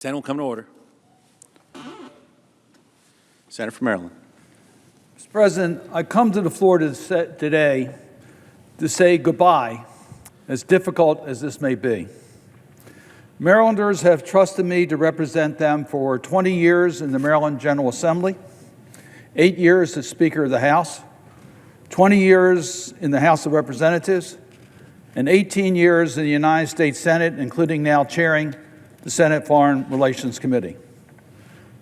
Senate will come to order. Senator from Maryland. Mr. President, I come to the floor today to say goodbye, as difficult as this may be. Marylanders have trusted me to represent them for 20 years in the Maryland General Assembly, 8 years as Speaker of the House, 20 years in the House of Representatives, and 18 years in the United States Senate, including now chairing the Senate Foreign Relations Committee.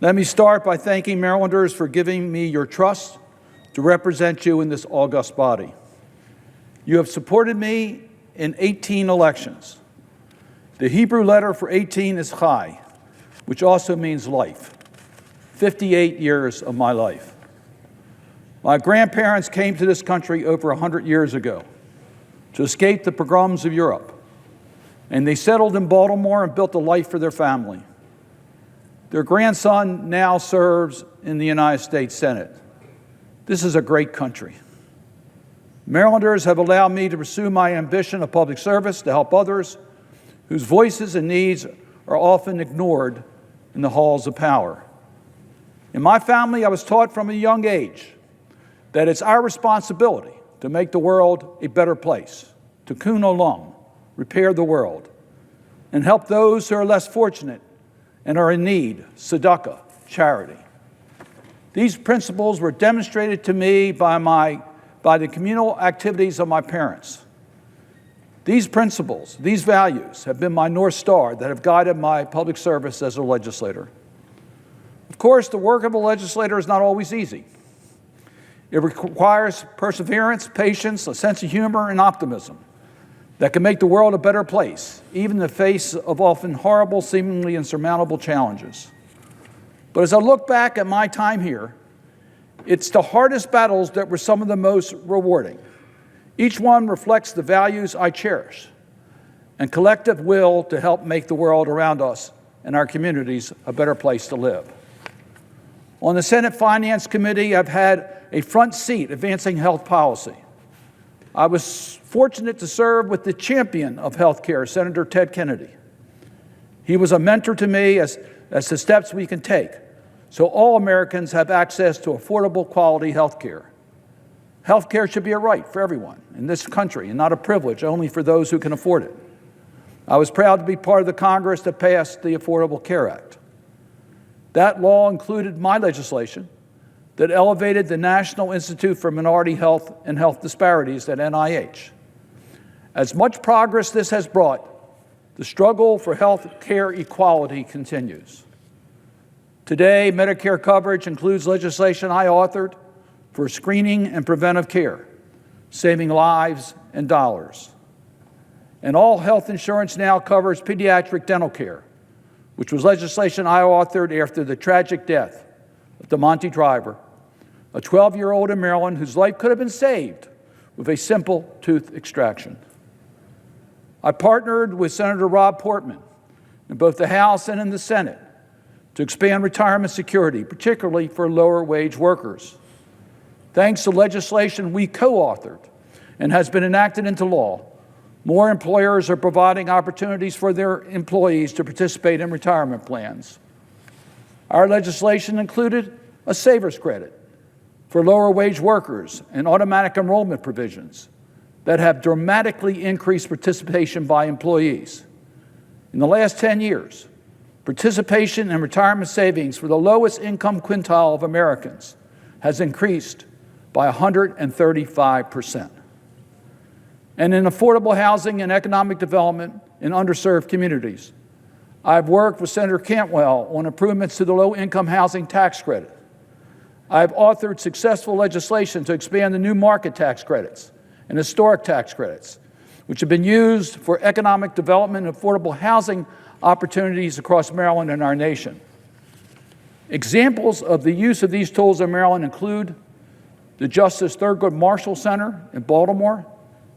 Let me start by thanking Marylanders for giving me your trust to represent you in this august body. You have supported me in 18 elections. The Hebrew letter for 18 is chai, which also means life. 58 years of my life. My grandparents came to this country over 100 years ago to escape the pogroms of Europe, and they settled in Baltimore and built a life for their family. Their grandson now serves in the United States Senate. This is a great country. Marylanders have allowed me to pursue my ambition of public service to help others whose voices and needs are often ignored in the halls of power. In my family, I was taught from a young age that it's our responsibility to make the world a better place, to kun olam, repair the world, and help those who are less fortunate and are in need, tzedakah, charity. These principles were demonstrated to me by the communal activities of my parents. These principles, these values, have been my North Star that have guided my public service as a legislator. Of course, the work of a legislator is not always easy. It requires perseverance, patience, a sense of humor, and optimism that can make the world a better place, even in the face of often horrible, seemingly insurmountable challenges. But as I look back at my time here, it's the hardest battles that were some of the most rewarding. Each one reflects the values I cherish and collective will to help make the world around us and our communities a better place to live. On the Senate Finance Committee, I've had a front seat advancing health policy. I was fortunate to serve with the champion of health care, Senator Ted Kennedy. He was a mentor to me as the steps we can take so all Americans have access to affordable, quality health care. Health care should be a right for everyone in this country and not a privilege only for those who can afford it. I was proud to be part of the Congress that passed the Affordable Care Act. That law included my legislation that elevated the National Institute for Minority Health and Health Disparities at NIH. As much progress this has brought, the struggle for health care equality continues. Today, Medicare coverage includes legislation I authored for screening and preventive care, saving lives and dollars. And all health insurance now covers pediatric dental care, which was legislation I authored after the tragic death of DeMonte Driver, a 12-year-old in Maryland whose life could have been saved with a simple tooth extraction. I partnered with Senator Rob Portman in both the House and in the Senate to expand retirement security, particularly for lower-wage workers. Thanks to legislation we co-authored and has been enacted into law, more employers are providing opportunities for their employees to participate in retirement plans. Our legislation included a saver's credit for lower-wage workers and automatic enrollment provisions that have dramatically increased participation by employees. In the last 10 years, participation in retirement savings for the lowest income quintile of Americans has increased by 135%. And in affordable housing and economic development in underserved communities, I've worked with Senator Cantwell on improvements to the low-income housing tax credit. I've authored successful legislation to expand the new market tax credits and historic tax credits, which have been used for economic development and affordable housing opportunities across Maryland and our nation. Examples of the use of these tools in Maryland include the Justice Thurgood Marshall Center in Baltimore,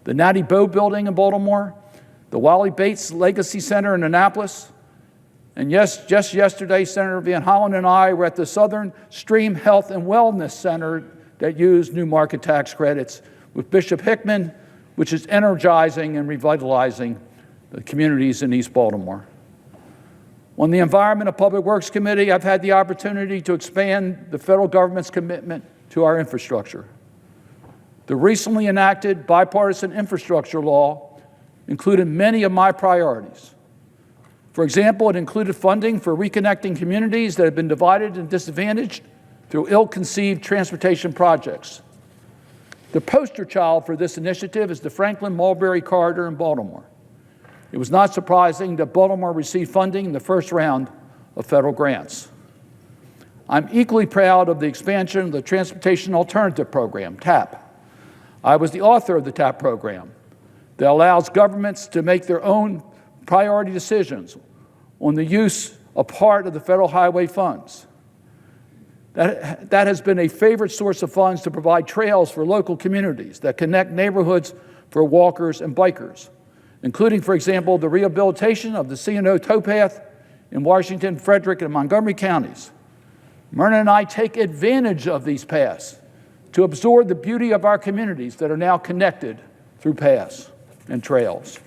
the Natty Bow Building in Baltimore, the Wally Bates Legacy Center in Annapolis, and yes, just yesterday, Senator Van Hollen and I were at the Southern Stream Health and Wellness Center that used new market tax credits with Bishop Hickman, which is energizing and revitalizing the communities in East Baltimore. On the Environment and Public Works Committee, I've had the opportunity to expand the federal government's commitment to our infrastructure. The recently enacted bipartisan infrastructure law included many of my priorities. For example, it included funding for reconnecting communities that have been divided and disadvantaged through ill-conceived transportation projects. The poster child for this initiative is the Franklin-Mulberry Corridor in Baltimore. It was not surprising that Baltimore received funding in the first round of federal grants. I'm equally proud of the expansion of the Transportation Alternative Program, TAP. I was the author of the TAP program that allows governments to make their own priority decisions on the use of part of the federal highway funds. That has been a favorite source of funds to provide trails for local communities that connect neighborhoods for walkers and bikers, including, for example, the rehabilitation of the C&O towpath in Washington, Frederick, and Montgomery counties. Myrna and I take advantage of these paths to absorb the beauty of our communities that are now connected through paths and trails.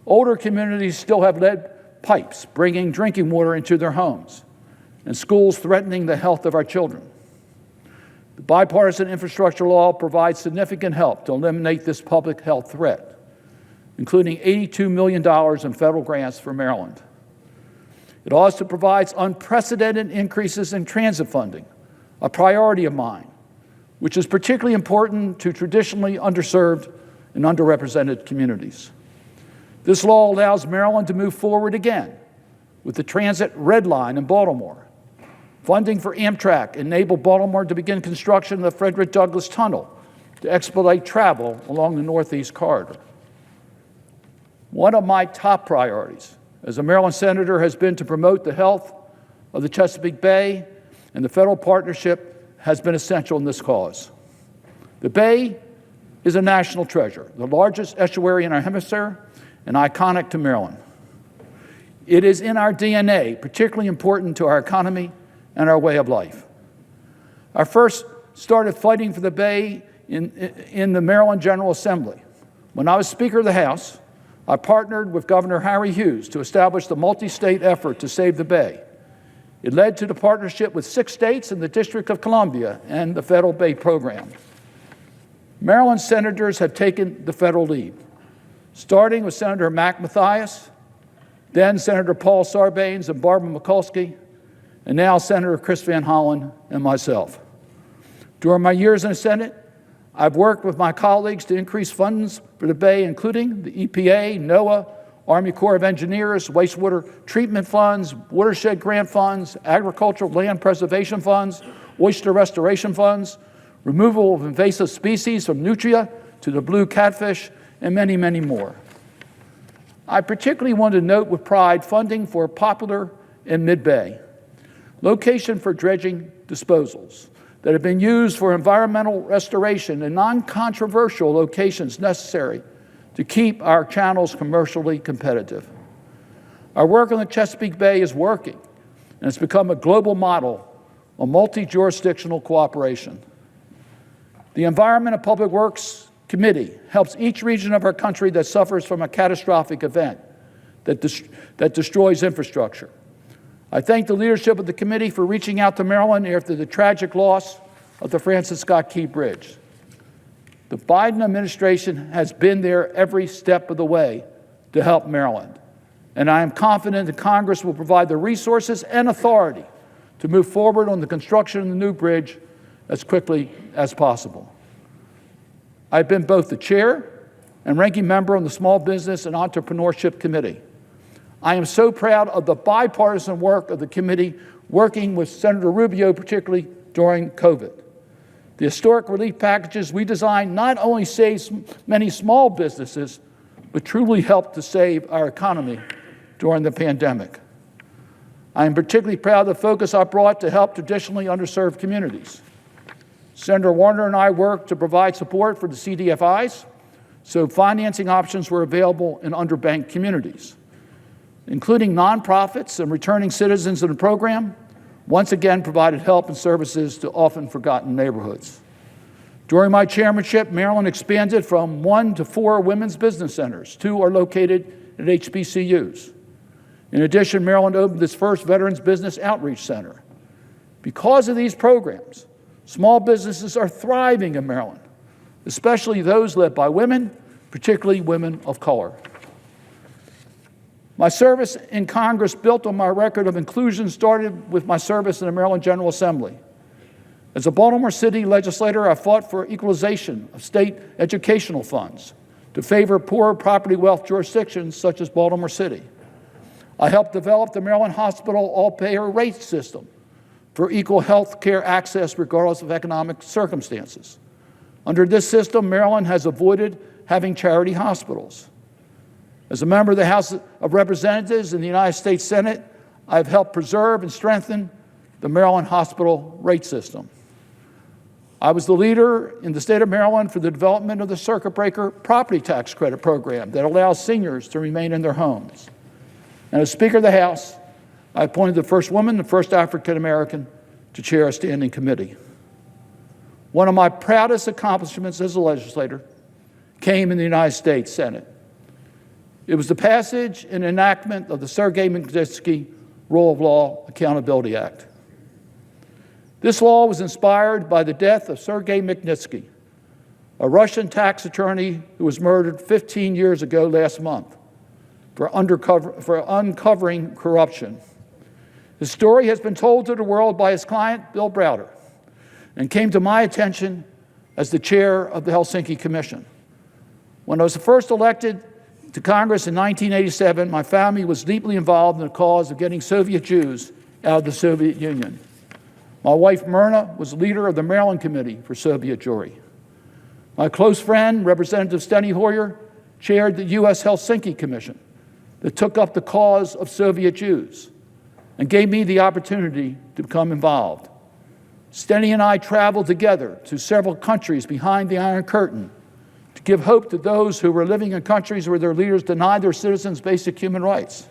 Older communities still have lead pipes bringing drinking water into their homes, and schools threatening the health of our children. The bipartisan infrastructure law provides significant help to eliminate this public health threat, including $82 million in federal grants for Maryland. It also provides unprecedented increases in transit funding, a priority of mine, which is particularly important to traditionally underserved and underrepresented communities. This law allows Maryland to move forward again with the Transit Red Line in Baltimore. Funding for Amtrak enabled Baltimore to begin construction of the Frederick Douglass Tunnel to expedite travel along the Northeast Corridor. One of my top priorities as a Maryland senator has been to promote the health of the Chesapeake Bay, and the federal partnership has been essential in this cause. The Bay is a national treasure, the largest estuary in our hemisphere, and iconic to Maryland. It is in our DNA, particularly important to our economy and our way of life. I first started fighting for the Bay in the Maryland General Assembly. When I was Speaker of the House, I partnered with Governor Harry Hughes to establish the multi-state effort to save the Bay. It led to the partnership with 6 states and the District of Columbia and the Federal Bay Program. Maryland senators have taken the federal lead, starting with Senator Mac Mathias, then Senator Paul Sarbanes and Barbara Mikulski, and now Senator Chris Van Hollen and myself. During my years in the Senate, I've worked with my colleagues to increase funds for the Bay, including the EPA, NOAA, Army Corps of Engineers, wastewater treatment funds, watershed grant funds, agricultural land preservation funds, oyster restoration funds, removal of invasive species from nutria to the blue catfish, and many, many more. I particularly want to note with pride funding for Popular and Mid-Bay, location for dredging disposals that have been used for environmental restoration and non-controversial locations necessary to keep our channels commercially competitive. Our work on the Chesapeake Bay is working, and it's become a global model of multi-jurisdictional cooperation. The Environment and Public Works Committee helps each region of our country that suffers from a catastrophic event that destroys infrastructure. I thank the leadership of the committee for reaching out to Maryland after the tragic loss of the Francis Scott Key Bridge. The Biden administration has been there every step of the way to help Maryland, and I am confident that Congress will provide the resources and authority to move forward on the construction of the new bridge as quickly as possible. I've been both the chair and ranking member on the Small Business and Entrepreneurship Committee. I am so proud of the bipartisan work of the committee, working with Senator Rubio, particularly during COVID. The historic relief packages we designed not only saved many small businesses, but truly helped to save our economy during the pandemic. I am particularly proud of the focus I brought to help traditionally underserved communities. Senator Warner and I worked to provide support for the CDFIs, so financing options were available in underbanked communities, including nonprofits and returning citizens in the program, once again provided help and services to often forgotten neighborhoods. During my chairmanship, Maryland expanded from 1 to 4 women's business centers. 2 are located at HBCUs. In addition, Maryland opened its first Veterans Business Outreach Center. Because of these programs, small businesses are thriving in Maryland, especially those led by women, particularly women of color. My service in Congress built on my record of inclusion started with my service in the Maryland General Assembly. As a Baltimore City legislator, I fought for equalization of state educational funds to favor poor property wealth jurisdictions such as Baltimore City. I helped develop the Maryland Hospital all-payer rate system for equal health care access regardless of economic circumstances. Under this system, Maryland has avoided having charity hospitals. As a member of the House of Representatives in the United States Senate, I've helped preserve and strengthen the Maryland hospital rate system. I was the leader in the state of Maryland for the development of the circuit breaker property tax credit program that allows seniors to remain in their homes. And as Speaker of the House, I appointed the first woman, the first African American, to chair a standing committee. One of my proudest accomplishments as a legislator came in the United States Senate. It was the passage and enactment of the Sergei Magnitsky Rule of Law Accountability Act. This law was inspired by the death of Sergei Magnitsky, a Russian tax attorney who was murdered 15 years ago last month for uncovering corruption. His story has been told to the world by his client, Bill Browder, and came to my attention as the chair of the Helsinki Commission. When I was first elected to Congress in 1987, my family was deeply involved in the cause of getting Soviet Jews out of the Soviet Union. My wife, Myrna, was leader of the Maryland Committee for Soviet Jewry. My close friend, Representative Steny Hoyer, chaired the U.S. Helsinki Commission that took up the cause of Soviet Jews and gave me the opportunity to become involved. Steny and I traveled together to several countries behind the Iron Curtain to give hope to those who were living in countries where their leaders denied their citizens basic human rights.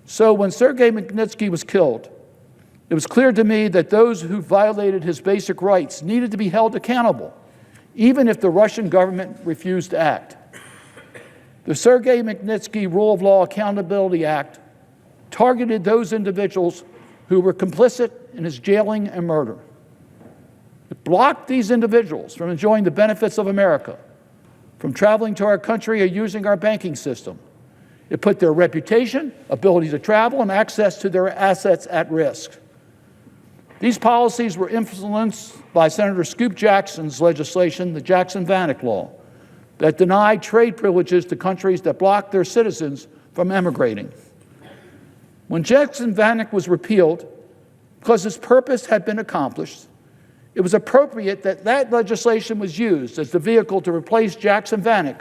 So when Sergei Magnitsky was killed, it was clear to me that those who violated his basic rights needed to be held accountable, even if the Russian government refused to act. The Sergei Magnitsky Rule of Law Accountability Act targeted those individuals who were complicit in his jailing and murder. It blocked these individuals from enjoying the benefits of America, from traveling to our country or using our banking system. It put their reputation, ability to travel, and access to their assets at risk. These policies were influenced by Senator Scoop Jackson's legislation, the Jackson-Vanik Law, that denied trade privileges to countries that blocked their citizens from emigrating. When Jackson-Vanik was repealed, because its purpose had been accomplished, it was appropriate that that legislation was used as the vehicle to replace Jackson-Vanik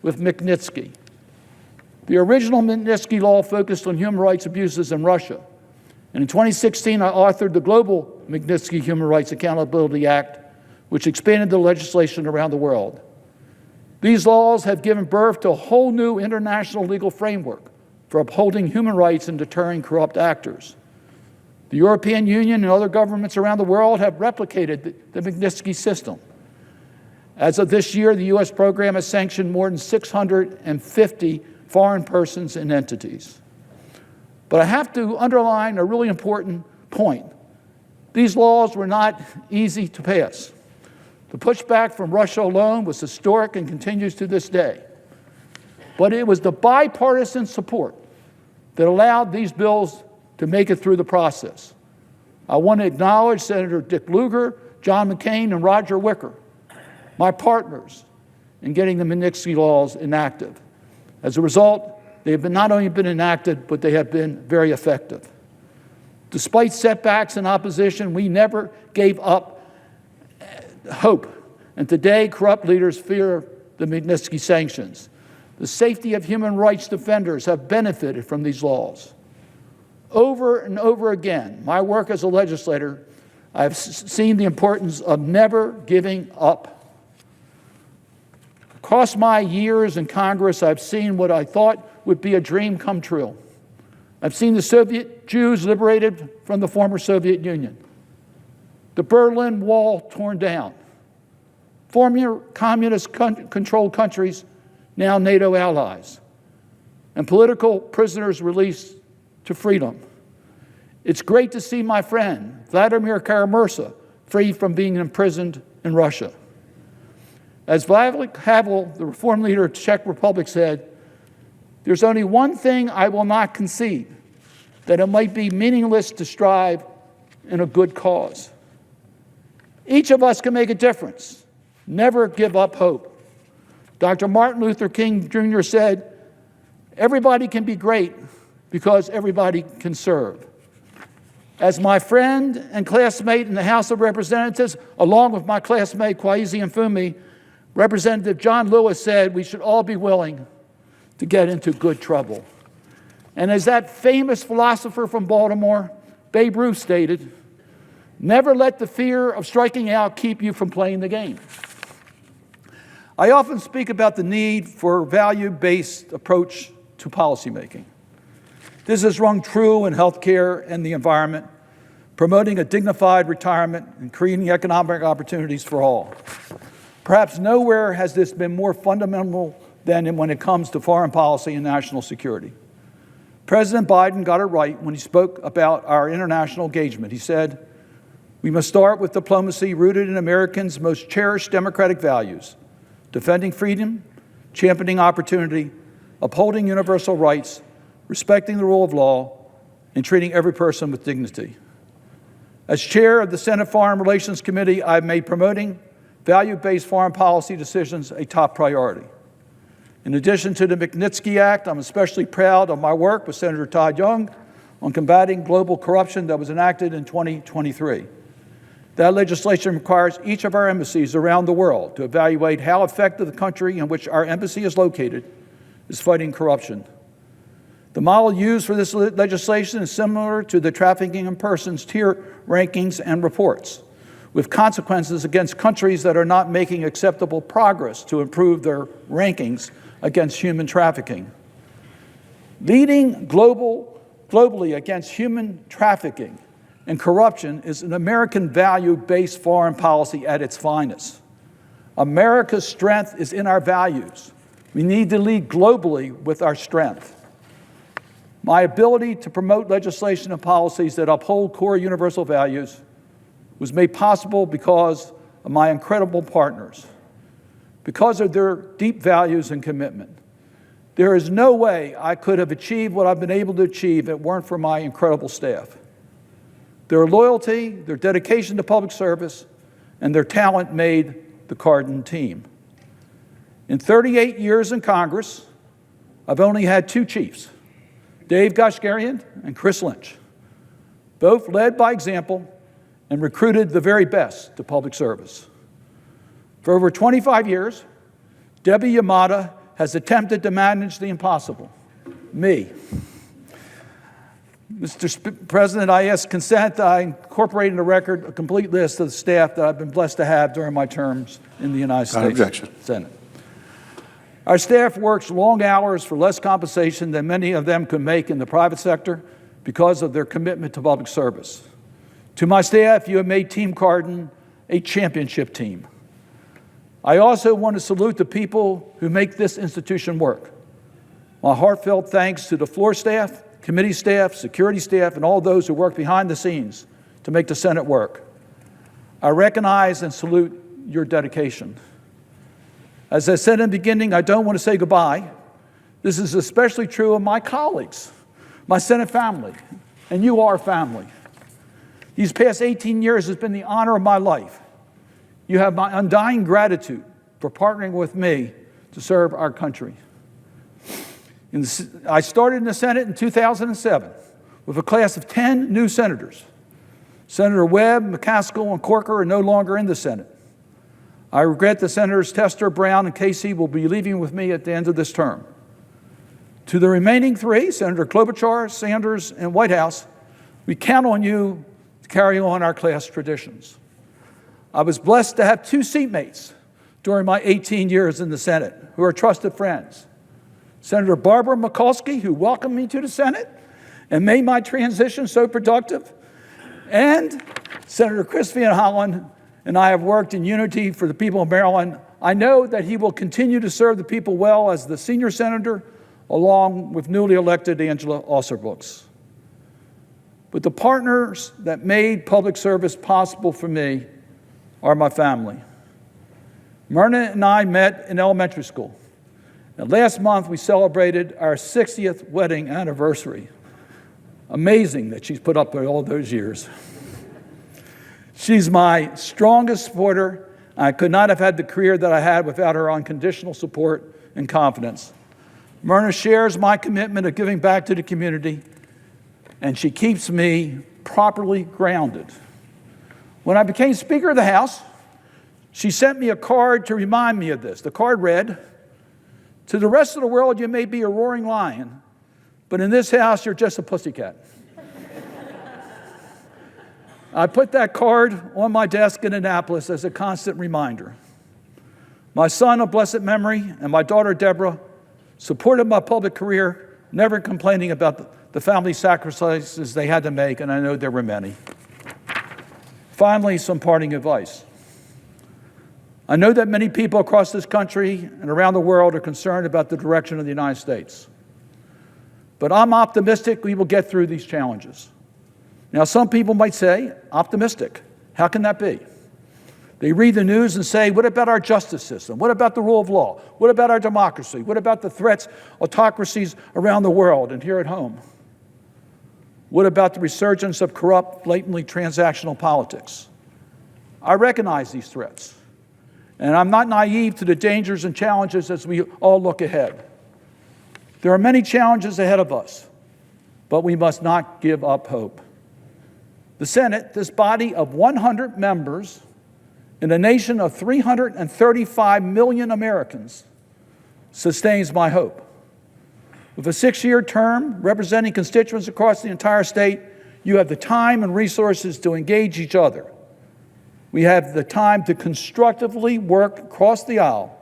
with Magnitsky. The original Magnitsky Law focused on human rights abuses in Russia. And in 2016, I authored the Global Magnitsky Human Rights Accountability Act, which expanded the legislation around the world. These laws have given birth to a whole new international legal framework for upholding human rights and deterring corrupt actors. The European Union and other governments around the world have replicated the Magnitsky system. As of this year, the U.S. program has sanctioned more than 650 foreign persons and entities. But I have to underline a really important point. These laws were not easy to pass. The pushback from Russia alone was historic and continues to this day. But it was the bipartisan support that allowed these bills to make it through the process. I want to acknowledge Senator Dick Lugar, John McCain, and Roger Wicker, my partners in getting the Magnitsky laws enacted. As a result, they have not only been enacted, but they have been very effective. Despite setbacks and opposition, we never gave up hope. And today, corrupt leaders fear the Magnitsky sanctions. The safety of human rights defenders have benefited from these laws. Over and over again, my work as a legislator, I've seen the importance of never giving up. Across my years in Congress, I've seen what I thought would be a dream come true. I've seen the Soviet Jews liberated from the former Soviet Union, the Berlin Wall torn down, former communist-controlled countries now NATO allies, and political prisoners released to freedom. It's great to see my friend, Vladimir Kara-Murza, free from being imprisoned in Russia. As Václav Havel, the reform leader of the Czech Republic, said, "There's only one thing I will not concede, that it might be meaningless to strive in a good cause." Each of us can make a difference. Never give up hope. Dr. Martin Luther King Jr. said, "Everybody can be great because everybody can serve." As my friend and classmate in the House of Representatives, along with my classmate Kwesi Mfume, Representative John Lewis said, we should all be willing to get into good trouble. And as that famous philosopher from Baltimore, Babe Ruth, stated, never let the fear of striking out keep you from playing the game. I often speak about the need for a value-based approach to policymaking. This has rung true in healthcare and the environment, promoting a dignified retirement and creating economic opportunities for all. Perhaps nowhere has this been more fundamental than when it comes to foreign policy and national security. President Biden got it right when he spoke about our international engagement. He said, "We must start with diplomacy rooted in Americans' most cherished democratic values, defending freedom, championing opportunity, upholding universal rights, respecting the rule of law, and treating every person with dignity." As chair of the Senate Foreign Relations Committee, I've made promoting value-based foreign policy decisions a top priority. In addition to the Magnitsky Act, I'm especially proud of my work with Senator Todd Young on combating global corruption that was enacted in 2023. That legislation requires each of our embassies around the world to evaluate how effective the country in which our embassy is located is fighting corruption. The model used for this legislation is similar to the trafficking in persons tier rankings and reports, with consequences against countries that are not making acceptable progress to improve their rankings against human trafficking. Leading globally against human trafficking and corruption is an American value-based foreign policy at its finest. America's strength is in our values. We need to lead globally with our strength. My ability to promote legislation and policies that uphold core universal values was made possible because of my incredible partners, because of their deep values and commitment. There is no way I could have achieved what I've been able to achieve if it weren't for my incredible staff. Their loyalty, their dedication to public service, and their talent made the Cardin team. In 38 years in Congress, I've only had two chiefs, Dave Kashgarian and Chris Lynch. Both led by example and recruited the very best to public service. For over 25 years, Debbie Yamada has attempted to manage the impossible, me. Mr. President, I ask consent that I incorporate in the record a complete list of the staff that I've been blessed to have during my terms in the United States Senate. Our staff works long hours for less compensation than many of them could make in the private sector because of their commitment to public service. To my staff, you have made Team Cardin a championship team. I also want to salute the people who make this institution work. My heartfelt thanks to the floor staff, committee staff, security staff, and all those who work behind the scenes to make the Senate work. I recognize and salute your dedication. As I said in the beginning, I don't want to say goodbye. This is especially true of my colleagues, my Senate family, and you are family. These past 18 years has been the honor of my life. You have my undying gratitude for partnering with me to serve our country. I started in the Senate in 2007 with a class of 10 new senators. Senator Webb, McCaskill, and Corker are no longer in the Senate. I regret that Senators Tester, Brown, and Casey will be leaving with me at the end of this term. To the remaining three, Senator Klobuchar, Sanders, and Whitehouse, we count on you to carry on our class traditions. I was blessed to have two seatmates during my 18 years in the Senate who are trusted friends. Senator Barbara Mikulski, who welcomed me to the Senate and made my transition so productive, and Senator Chris Van Hollen and I have worked in unity for the people of Maryland. I know that he will continue to serve the people well as the senior senator, along with newly elected Angela Osserbrooks. But the partners that made public service possible for me are my family. Myrna and I met in elementary school. And last month, we celebrated our 60th wedding anniversary. Amazing that she's put up with all those years. She's my strongest supporter. I could not have had the career that I had without her unconditional support and confidence. Myrna shares my commitment of giving back to the community, and she keeps me properly grounded. When I became Speaker of the House, she sent me a card to remind me of this. The card read, "To the rest of the world, you may be a roaring lion, but in this house, you're just a pussycat." I put that card on my desk in Annapolis as a constant reminder. My son of blessed memory and my daughter Deborah supported my public career, never complaining about the family sacrifices they had to make, and I know there were many. Finally, some parting advice. I know that many people across this country and around the world are concerned about the direction of the United States. But I'm optimistic we will get through these challenges. Now, some people might say, optimistic. How can that be? They read the news and say, what about our justice system? What about the rule of law? What about our democracy? What about the threats, autocracies around the world and here at home? What about the resurgence of corrupt, blatantly transactional politics? I recognize these threats, and I'm not naive to the dangers and challenges as we all look ahead. There are many challenges ahead of us, but we must not give up hope. The Senate, this body of 100 members in a nation of 335 million Americans, sustains my hope. With a 6-year term representing constituents across the entire state, you have the time and resources to engage each other. We have the time to constructively work across the aisle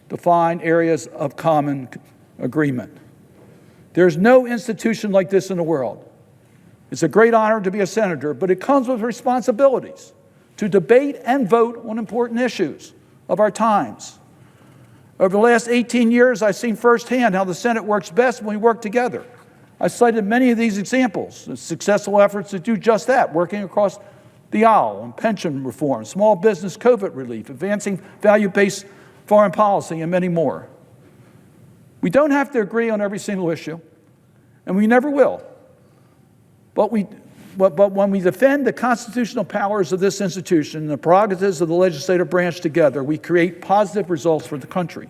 to find areas of common agreement. There's no institution like this in the world. It's a great honor to be a senator, but it comes with responsibilities to debate and vote on important issues of our times. Over the last 18 years, I've seen firsthand how the Senate works best when we work together. I cited many of these examples, successful efforts to do just that, working across the aisle on pension reform, small business COVID relief, advancing value-based foreign policy, and many more. We don't have to agree on every single issue, and we never will. But when we defend the constitutional powers of this institution and the prerogatives of the legislative branch together, we create positive results for the country.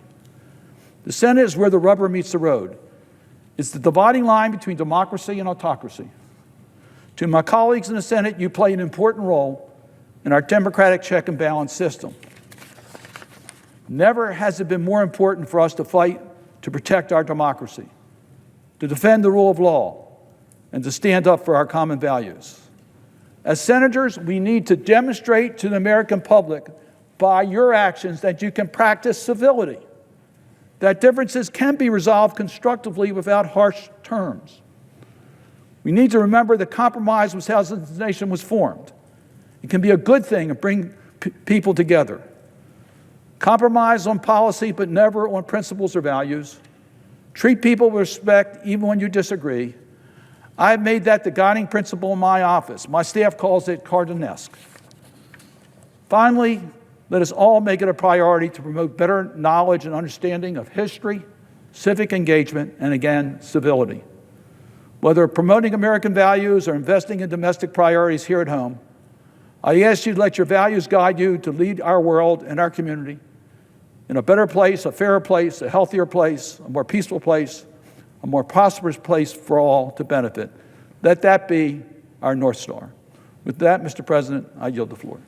The Senate is where the rubber meets the road. It's the dividing line between democracy and autocracy. To my colleagues in the Senate, you play an important role in our democratic check and balance system. Never has it been more important for us to fight to protect our democracy, to defend the rule of law, and to stand up for our common values. As senators, we need to demonstrate to the American public by your actions that you can practice civility, that differences can be resolved constructively without harsh terms. We need to remember that compromise was how this nation was formed. It can be a good thing and bring people together. Compromise on policy, but never on principles or values. Treat people with respect even when you disagree. I've made that the guiding principle in my office. My staff calls it Cardinesque. Finally, let us all make it a priority to promote better knowledge and understanding of history, civic engagement, and again, civility. Whether promoting American values or investing in domestic priorities here at home, I ask you to let your values guide you to lead our world and our community in a better place, a fairer place, a healthier place, a more peaceful place, a more prosperous place for all to benefit. Let that be our North Star. With that, Mr. President, I yield the floor.